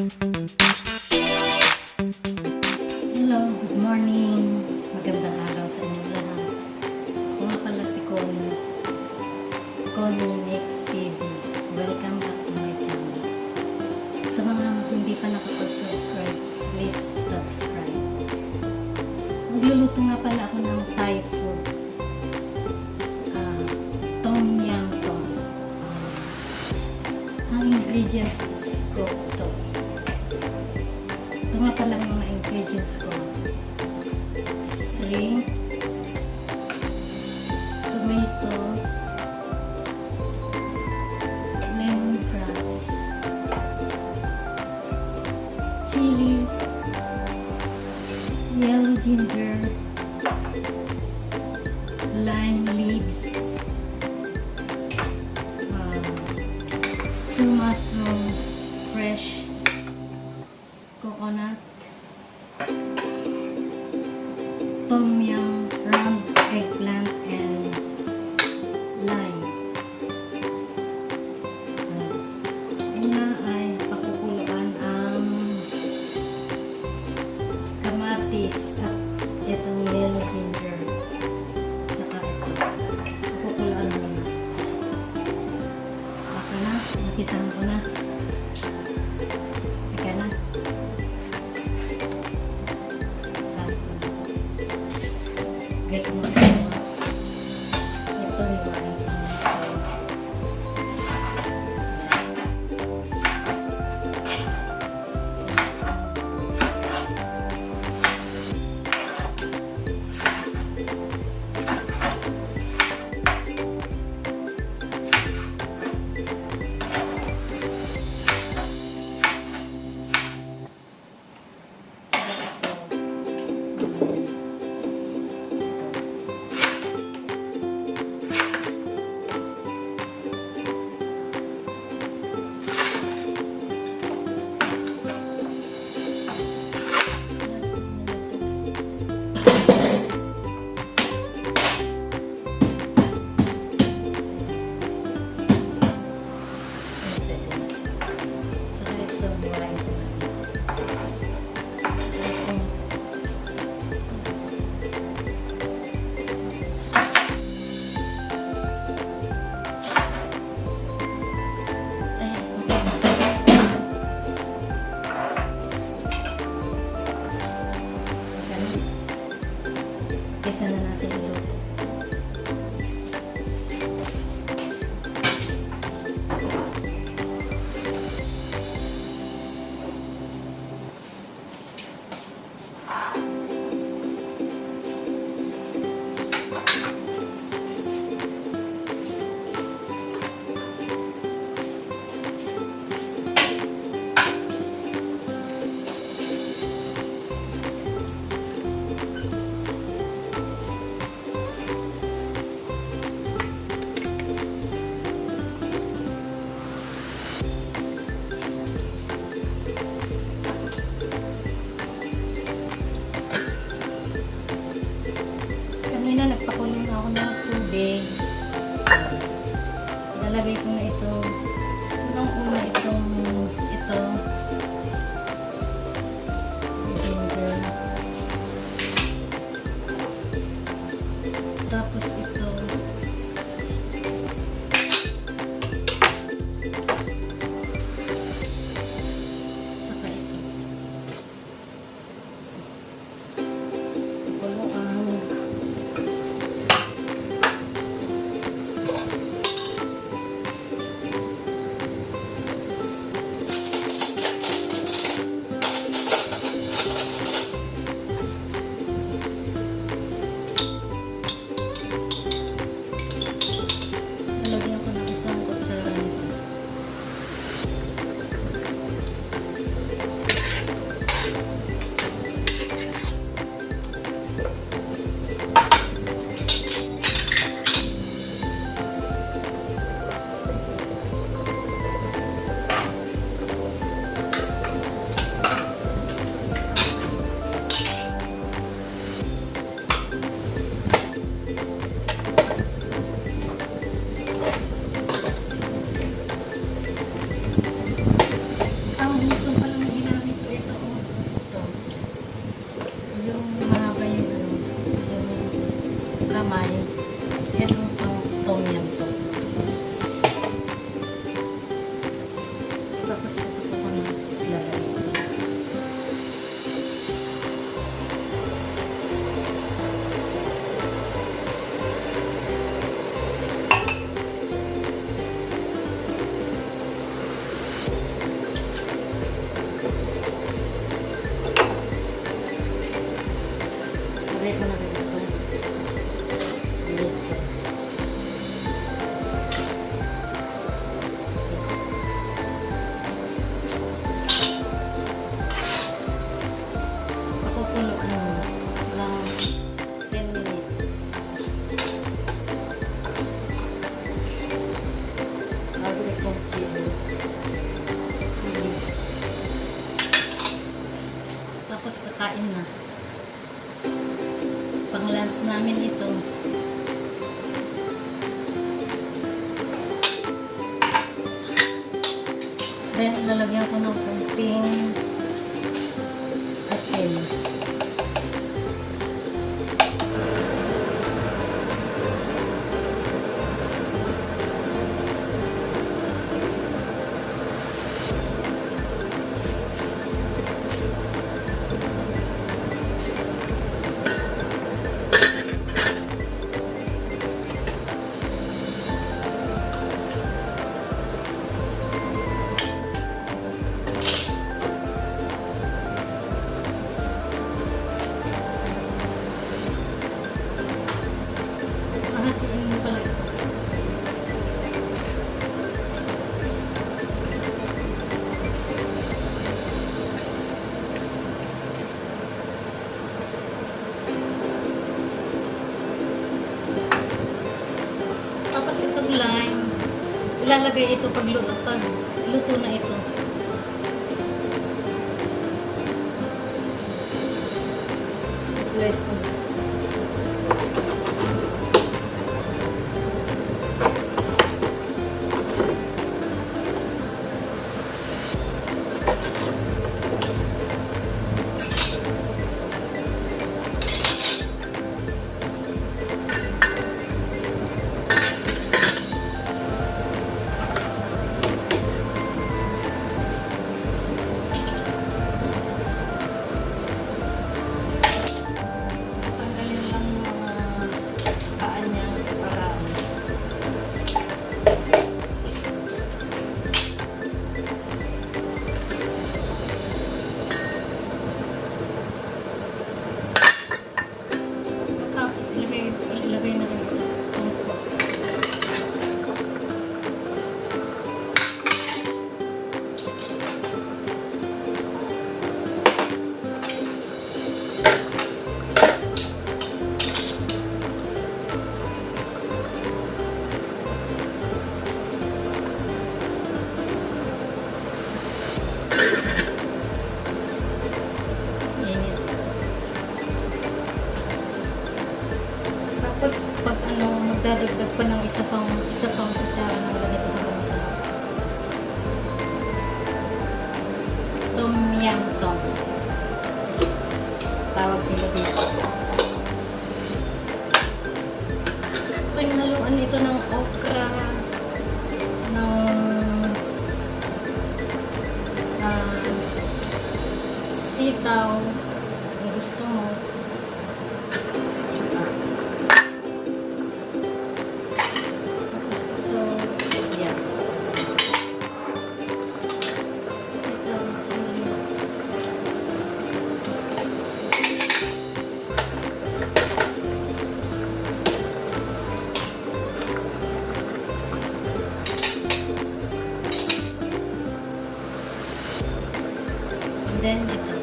Hello, good morning. Magandang araw sa inyo lahat. Ako nga pala si Connie. Connie Next TV. Welcome back to my channel. Sa mga hindi pa nakapag-subscribe, please subscribe. Magluluto nga pala ako ng Thai food. Tom Yum Tom. Ang ingredients ko ito. Ito nga pala mga ingredients ko. Shrimp, tomatoes, lemongrass, chili, yellow ginger, lime leaves, stew mushroom, fresh coconut, tom yum, round eggplant, and lime. Una ay pakukuluan ang kamatis at itong yellow ginger. Saka ito. Pakukuluan muna. Baka na, napisahan ko na. Teka na. Ito mo ito. Ito hiwain ko na ito. Kesa na natin iluto. Tapos ito po ko na ilalagay. Lagay ko na rin ito. Lettuce. Pakukuluan mo ng 10 minutes. Lagay kong chili. Tapos kakain na. Pang lunch namin ito. Then, lalagyan ko ng konting asin. Hahatiin mo pala ito. Tapos itong lime, ilalagay ito pag luto na ito. Slice ko. Tanggalin lang yung mga paan niya para tapos ilagay na rin ito. Tungkol. Init. Tapos pag magdadagdag pa ng isa pang kutsara ng ganito na masarap. Tom Yum Tom. Tawag nila dito. Pagnaluan ito ng okra, ng sitaw, kung gusto mo. Tapos ito, yan. Ito, chili. And then ito.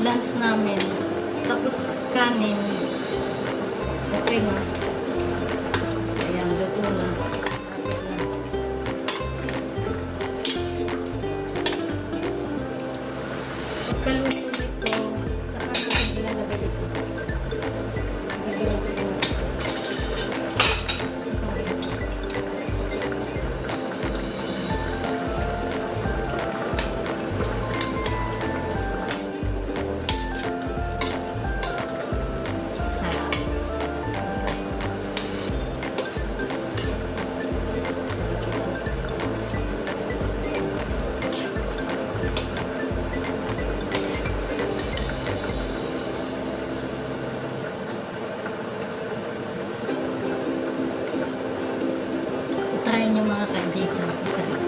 lunch namin. Tapos kanin. Okay na. Ayan, luto na. Kapit na. Pagkaluto nito, saka natin ilalagay ito. Gagawin ko yung isa. Sarap. Sarap ito. Try nyo mga kaibigan. Sarap.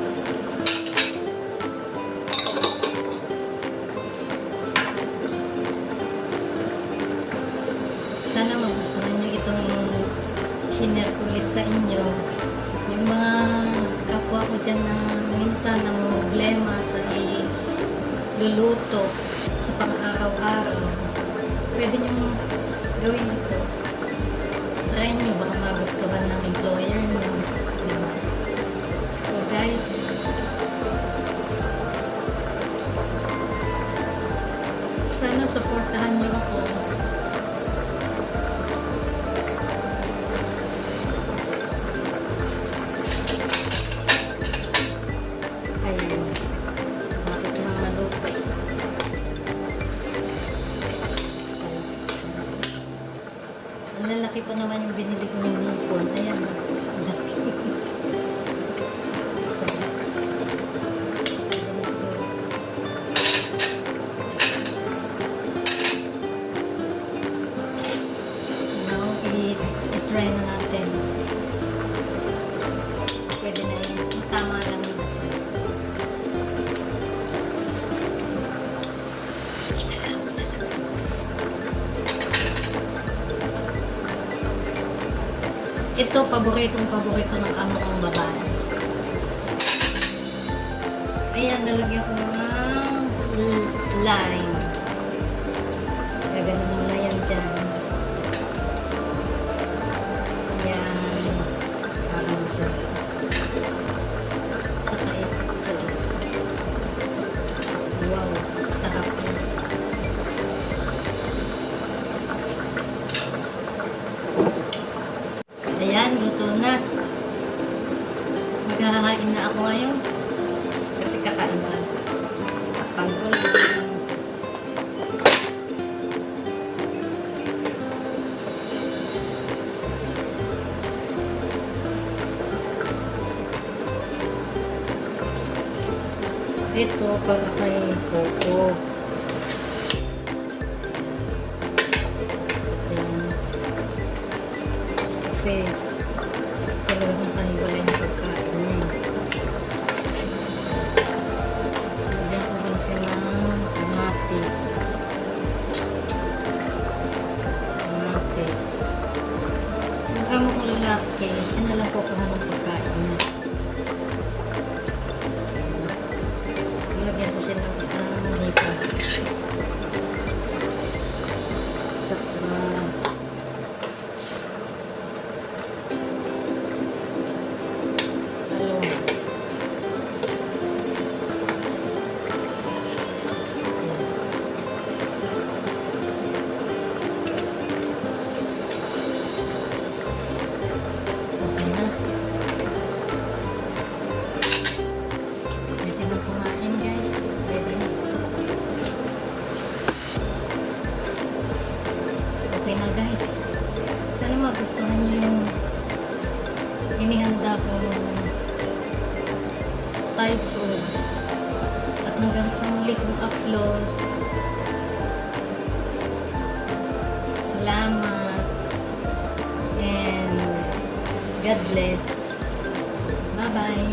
Sana magustuhan nyo itong shinare ko ulit sa inyo. Yung mga kapwa ko dyan na minsan na problema sa luluto sa pang-araw-araw. Pwede nyo gawin ito. Try nyo, baka magustuhan ng employer nyo. Diba? So guys, sana supportahan nyo ako. Ayan. Bakit mga maluto? Ang lalaki pa naman yung binili ko ng hipon. Ayan. Laki. Sarap. Now, i-try na natin. Pwede na yun. Tama lang yung nasa. Sarap na lang. Ito, paborito ng amo kong babae. Ayan, lalagyan ko ng lime. Gaganon na yan dyan. Ayan. Parang sarap. Saka ito. Wow, sarap na. Ayan, luto na. Maghahain na ako ngayon. Kasi kakain na. Takpan ko lang. Ito para kay Coco. Diyan. Kasi talagang kahiwalay yung pagkain niya. Diyan ko rin siya ng kamatis. Kamatis. Yung amo ko lalaki, siya na lang kukuha ng pagkain niya. Nilagyan ko siya ng isang hipon. Tsaka talong. Okay na. Pwede na kumain guys. Pwede na. Okay na guys. Sana magustuhan niyo yung inihanda kong Thai food. At hanggang sa muli kong upload. Salamat. And God bless. Bye-bye.